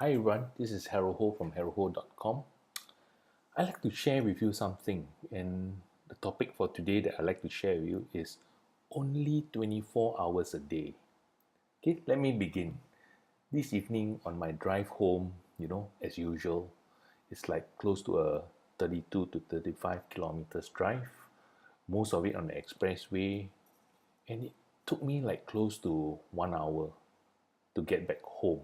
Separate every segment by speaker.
Speaker 1: Hi everyone, this is Harold Ho from haroldho.com. I'd like to share with you something, and the topic for today that I'd like to share with you is only 24 hours a day. Okay, let me begin. This evening on my drive home, as usual, it's like close to a 32 to 35 kilometers drive, most of it on the expressway, and it took me like close to 1 hour to get back home.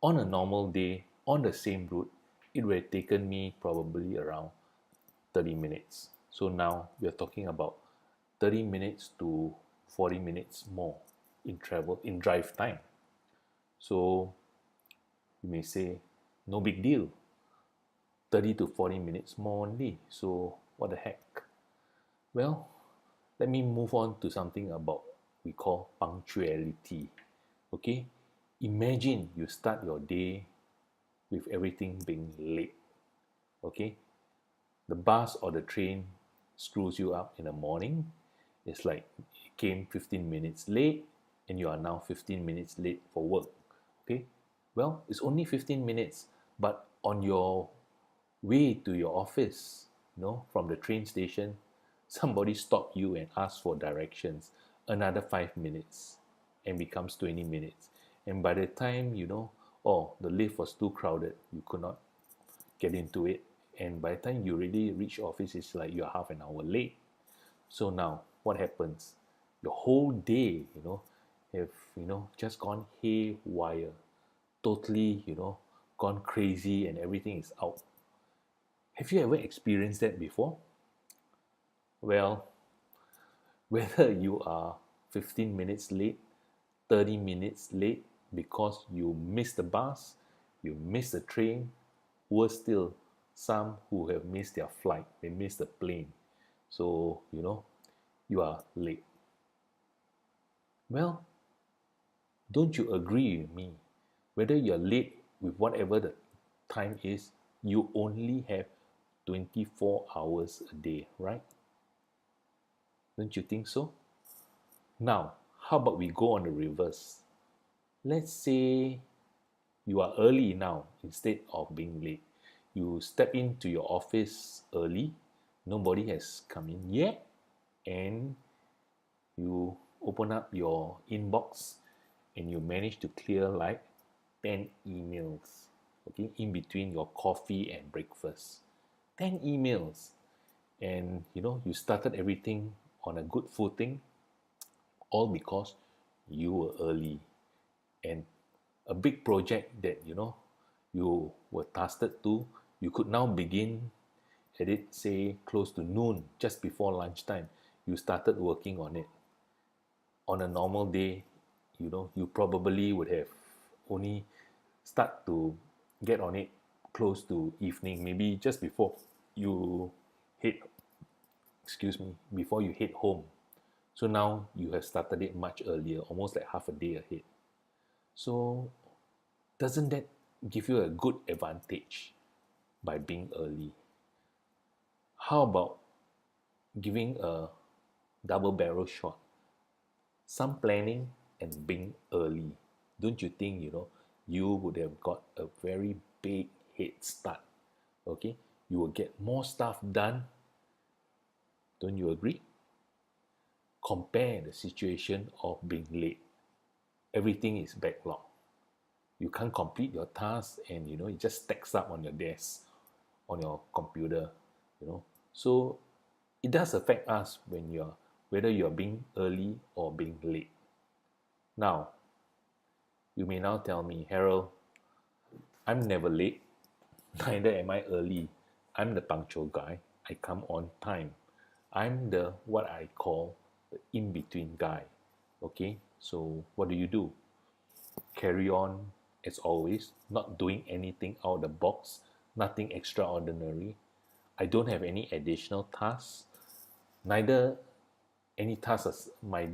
Speaker 1: On a normal day, on the same route, it would have taken me probably around 30 minutes. So now we are talking about 30 minutes to 40 minutes more in drive time. So you may say, no big deal, 30 to 40 minutes more only. So what the heck? Well, let me move on to something about we call punctuality. Okay? Imagine you start your day with everything being late. Okay, the bus or the train screws you up in the morning. It's like it came 15 minutes late and you are now 15 minutes late for work. Okay, well, it's only 15 minutes, but on your way to your office, from the train station, somebody stopped you and asked for directions. Another 5 minutes and becomes 20 minutes. And by the time oh, the lift was too crowded, you could not get into it. And by the time you really reach office, it's like you're half an hour late. So now what happens? Your whole day, have just gone haywire, totally, gone crazy, and everything is out. Have you ever experienced that before? Well, whether you are 15 minutes late, 30 minutes late because you missed the bus, you missed the train, worse still, some who have missed their flight, they missed the plane. So, you are late. Well, don't you agree with me? Whether you're late with whatever the time is, you only have 24 hours a day, right? Don't you think so? Now, how about we go on the reverse? Let's say you are early now instead of being late. You step into your office early, nobody has come in yet, and you open up your inbox and you manage to clear like 10 emails, okay, in between your coffee and breakfast. 10 emails. And you started everything on a good footing, all because you were early. And a big project that you were tasked to, you could now begin at it, say close to noon, just before lunchtime. You started working on it. On a normal day, you probably would have only start to get on it close to evening, maybe just before you head, excuse me, before you head home. So now you have started it much earlier, almost like half a day ahead. So doesn't that give you a good advantage by being early? How about giving a double barrel shot? Some planning and being early. Don't you think, you would have got a very big head start? Okay, you will get more stuff done. Don't you agree? Compare the situation of being late. Everything is backlogged. You can't complete your task, and it just stacks up on your desk, on your computer. So it does affect us whether you're being early or being late. Now, you may now tell me, Harold, I'm never late, neither am I early. I'm the punctual guy. I come on time. I'm the what I call the in-between guy. Okay, so what do? Carry on as always, not doing anything out of the box, nothing extraordinary. I don't have any additional tasks. Neither any tasks my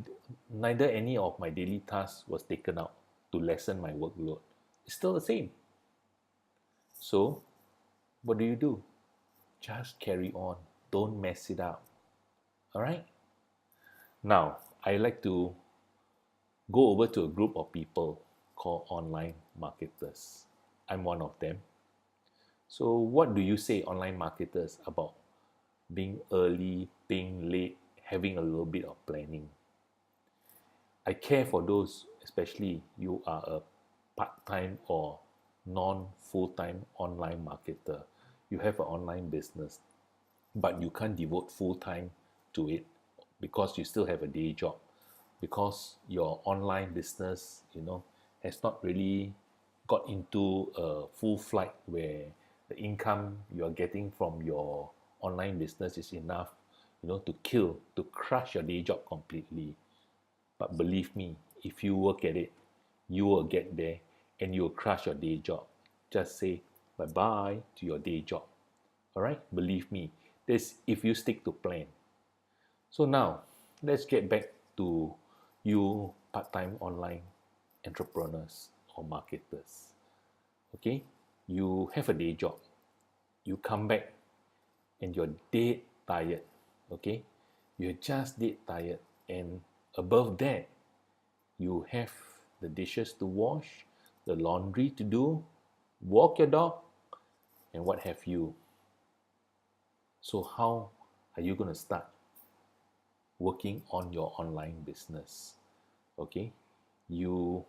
Speaker 1: neither any of my daily tasks was taken out to lessen my workload. It's still the same. So what do? Just carry on. Don't mess it up. All right? Now, I like to go over to a group of people called online marketers. I'm one of them. So what do you say, online marketers, about being early, being late, having a little bit of planning? I care for those, especially you are a part-time or non-full-time online marketer. You have an online business, but you can't devote full time to it because you still have a day job, because your online business, has not really got into a full flight where the income you're getting from your online business is enough, to crush your day job completely. But believe me, if you work at it, you will get there and you'll crush your day job. Just say bye bye to your day job. All right, believe me, this if you stick to plan. So now let's get back to you part-time online entrepreneurs or marketers. Okay, you have a day job, you come back and you're dead tired. Okay, you're just dead tired, and above that you have the dishes to wash, the laundry to do, walk your dog, and what have you. So how are you going to start working on your online business? Okay, you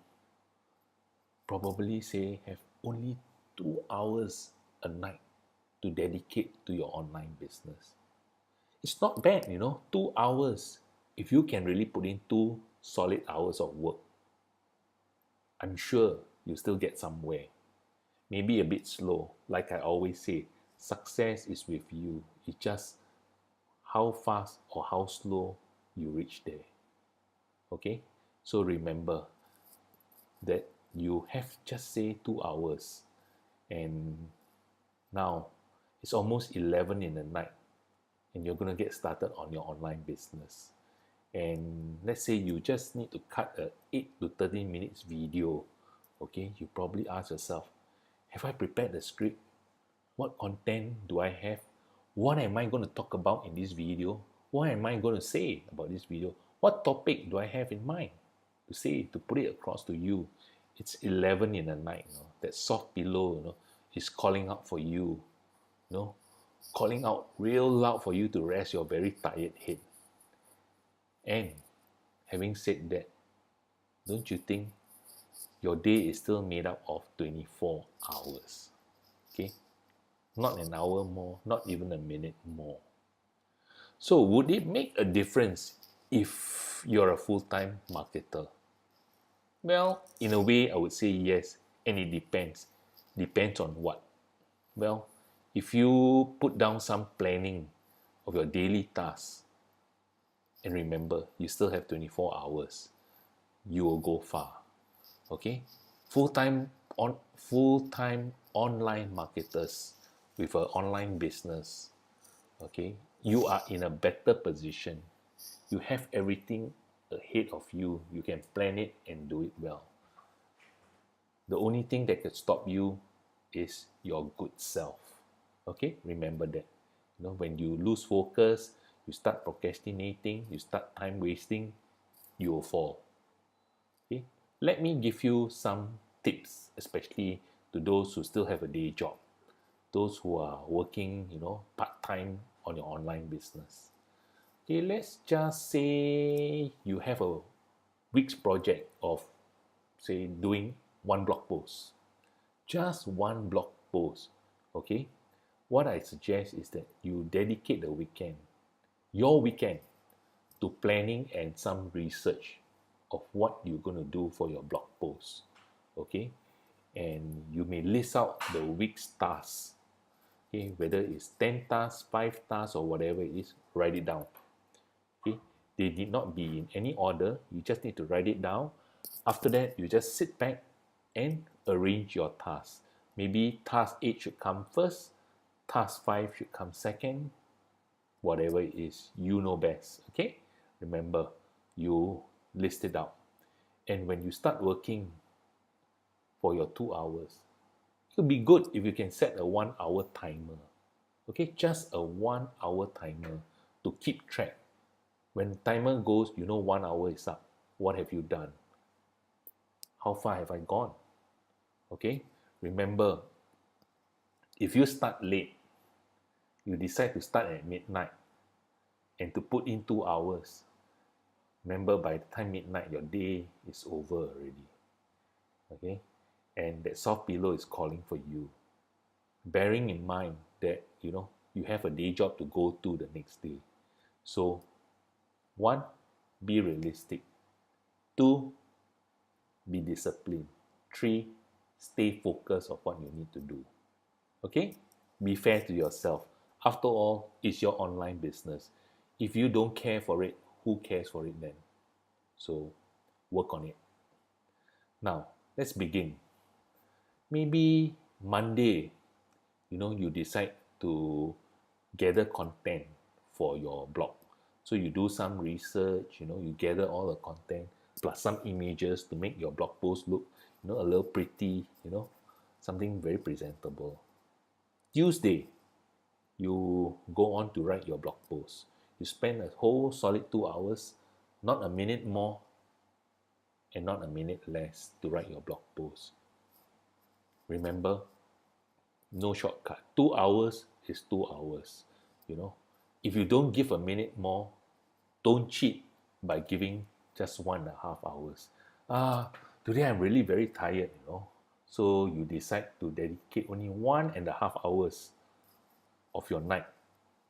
Speaker 1: probably say have only 2 hours a night to dedicate to your online business. It's not bad, 2 hours. If you can really put in 2 solid hours of work, I'm sure you still get somewhere. Maybe a bit slow. Like I always say, success is with you. It's just how fast or how slow you reach there. Okay? So remember that you have just say 2 hours, and now it's almost 11 in the night, and you're going to get started on your online business. And let's say you just need to cut a 8 to 13 minutes video. Okay, you probably ask yourself, have I prepared the script? What content do I have? What am I going to talk about in this video? What am I going to say about this video? What topic do I have in mind to say, to put it across to you? It's 11 in the night. That soft pillow, is calling out for you. Calling out real loud for you to rest your very tired head. And having said that, don't you think your day is still made up of 24 hours? Okay? Not an hour more, not even a minute more. So would it make a difference if you're a full-time marketer? Well, in a way, I would say yes, and it depends. Depends on what? Well, if you put down some planning of your daily tasks, and remember, you still have 24 hours, you will go far. Okay? Full-time online marketers with an online business, okay, you are in a better position. You have everything ahead of you. You can plan it and do it well. The only thing that could stop you is your good self. Okay, remember that. When you lose focus, you start procrastinating, you start time wasting, you will fall. Okay, let me give you some tips, especially to those who still have a day job, those who are working, part-time on your online business. Okay, let's just say you have a week's project of, say, doing one blog post. Just one blog post. Okay, what I suggest is that you dedicate the weekend, your weekend, to planning and some research of what you're going to do for your blog post. Okay, and you may list out the week's tasks. Okay, whether it's 10 tasks, 5 tasks, or whatever it is, write it down. Okay, they need not be in any order. You just need to write it down. After that, you just sit back and arrange your tasks. Maybe task 8 should come first, task 5 should come second, whatever it is, you know best. Okay, remember, you list it out. And when you start working for your 2 hours, it would be good if you can set a 1 hour timer. Okay, just a 1 hour timer to keep track. When timer goes, 1 hour is up. What have you done? How far have I gone? Okay, Remember, if you start late, you decide to start at midnight and to put in 2 hours, remember by the time midnight, your day is over already. Okay? And that soft pillow is calling for you. Bearing in mind that, you have a day job to go to the next day. So, one, be realistic. Two, be disciplined. Three, stay focused on what you need to do. Okay? Be fair to yourself. After all, it's your online business. If you don't care for it, who cares for it then? So, work on it. Now, let's begin. Maybe Monday, you decide to gather content for your blog. So you do some research, you gather all the content plus some images to make your blog post look, a little pretty, something very presentable. Tuesday, you go on to write your blog post. You spend a whole solid 2 hours, not a minute more and not a minute less to write your blog post. Remember, no shortcut. 2 hours is 2 hours. If you don't give a minute more, don't cheat by giving just 1.5 hours. Today I'm really very tired, So you decide to dedicate only 1.5 hours of your night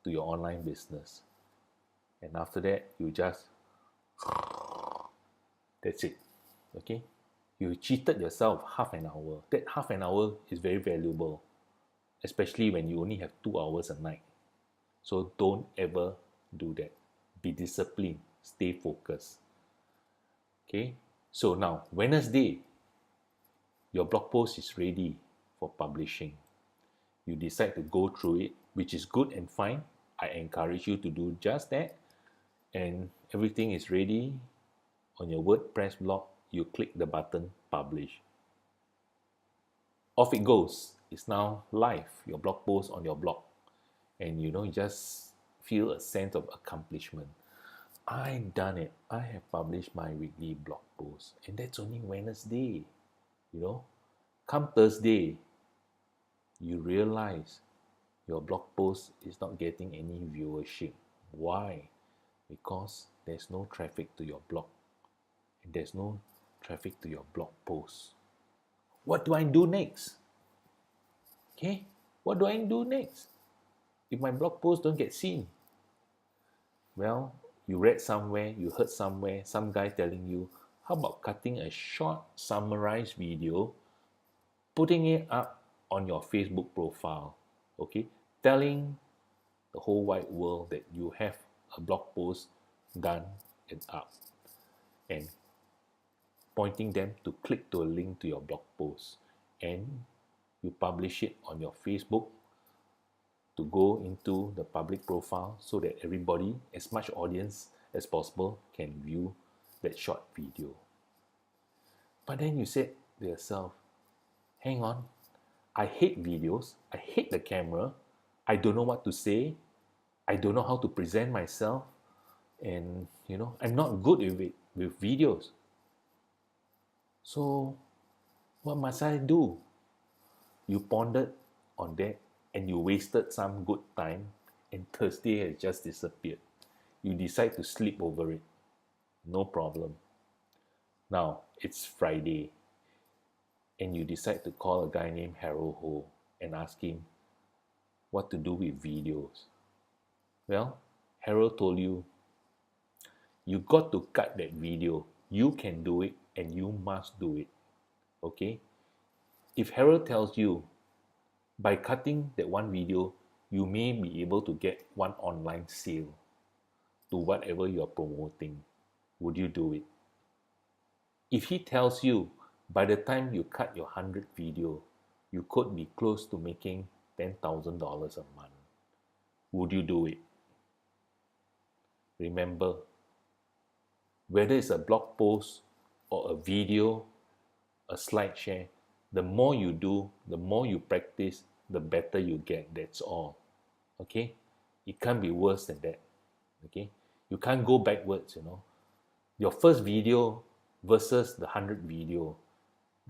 Speaker 1: to your online business. And after that, you just, that's it. Okay? You cheated yourself half an hour. That half an hour is very valuable, especially when you only have 2 hours a night. So don't ever do that. Be disciplined. Stay focused. Okay? So now, Wednesday, your blog post is ready for publishing. You decide to go through it, which is good and fine. I encourage you to do just that. And everything is ready on your WordPress blog. You click the button, publish. Off it goes. It's now live, your blog post on your blog. And you just feel a sense of accomplishment. I've done it. I have published my weekly blog post. And that's only Wednesday. Come Thursday, you realize your blog post is not getting any viewership. Why? Because there's no traffic to your blog. And there's no traffic to your blog post. What do I do next? Okay? What do I do next? If my blog posts don't get seen, well, you read somewhere, you heard somewhere, some guy telling you, how about cutting a short summarized video, putting it up on your Facebook profile, okay? Telling the whole wide world that you have a blog post done and up, and pointing them to click to a link to your blog post, and you publish it on your Facebook to go into the public profile so that everybody, as much audience as possible, can view that short video. But then you said to yourself, hang on, I hate videos, I hate the camera, I don't know what to say, I don't know how to present myself, and I'm not good with videos. So what must I do? You pondered on that and you wasted some good time, and Thursday has just disappeared. You decide to sleep over it. No problem. Now it's Friday, and you decide to call a guy named Harold Ho and ask him what to do with videos. Well, Harold told you, you got to cut that video. You can do it and you must do it. Okay? If Harold tells you, by cutting that one video, you may be able to get one online sale to whatever you're promoting, would you do it? If he tells you, by the time you cut your 100th video, you could be close to making $10,000 a month, would you do it? Remember, whether it's a blog post or a video, a slide share, the more you do, the more you practice, the better you get. That's all. Okay? It can't be worse than that. Okay? You can't go backwards, Your first video versus the 100th video.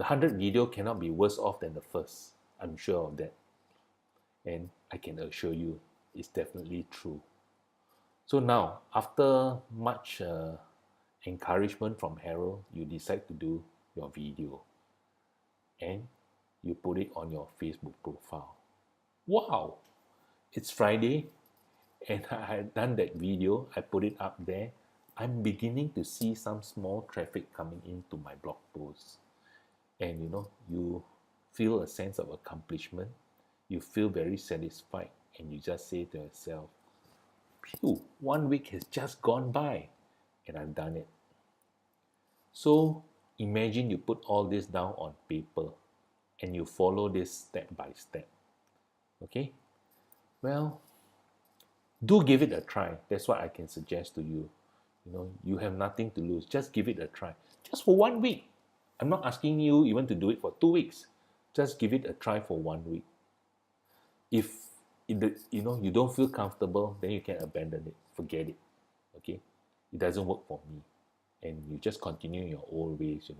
Speaker 1: The 100th video cannot be worse off than the first. I'm sure of that. And I can assure you, it's definitely true. So now, after much encouragement from Harold, you decide to do your video. And you put it on your Facebook profile. Wow! It's Friday, and I had done that video. I put it up there. I'm beginning to see some small traffic coming into my blog posts. And you feel a sense of accomplishment. You feel very satisfied, and you just say to yourself, phew, 1 week has just gone by, and I've done it. So imagine you put all this down on paper, and you follow this step by step. Okay? Well, do give it a try. That's what I can suggest to you. You have nothing to lose. Just give it a try. Just for 1 week. I'm not asking you even to do it for 2 weeks. Just give it a try for 1 week. If you don't feel comfortable, then you can abandon it. Forget it. Okay? It doesn't work for me. And you just continue your old ways.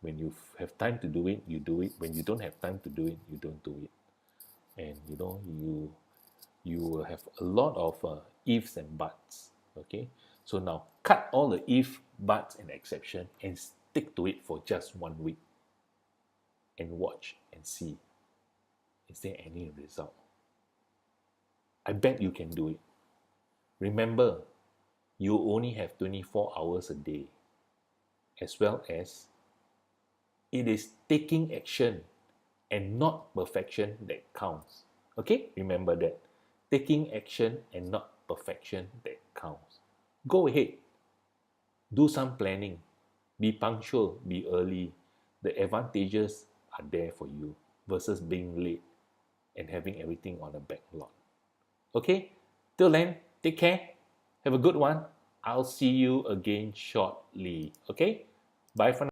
Speaker 1: When you have time to do it, you do it. When you don't have time to do it, you don't do it. And you will have a lot of ifs and buts. Okay? So now cut all the if, buts, and exception and stick to it for just 1 week. And watch and see, is there any result? I bet you can do it. Remember, you only have 24 hours a day, as well as it is taking action and not perfection that counts. Okay? Remember that. Taking action and not perfection that counts. Go ahead. Do some planning. Be punctual. Be early. The advantages are there for you versus being late and having everything on a backlog. Okay? Till then, take care. Have a good one. I'll see you again shortly. Okay? Bye for now.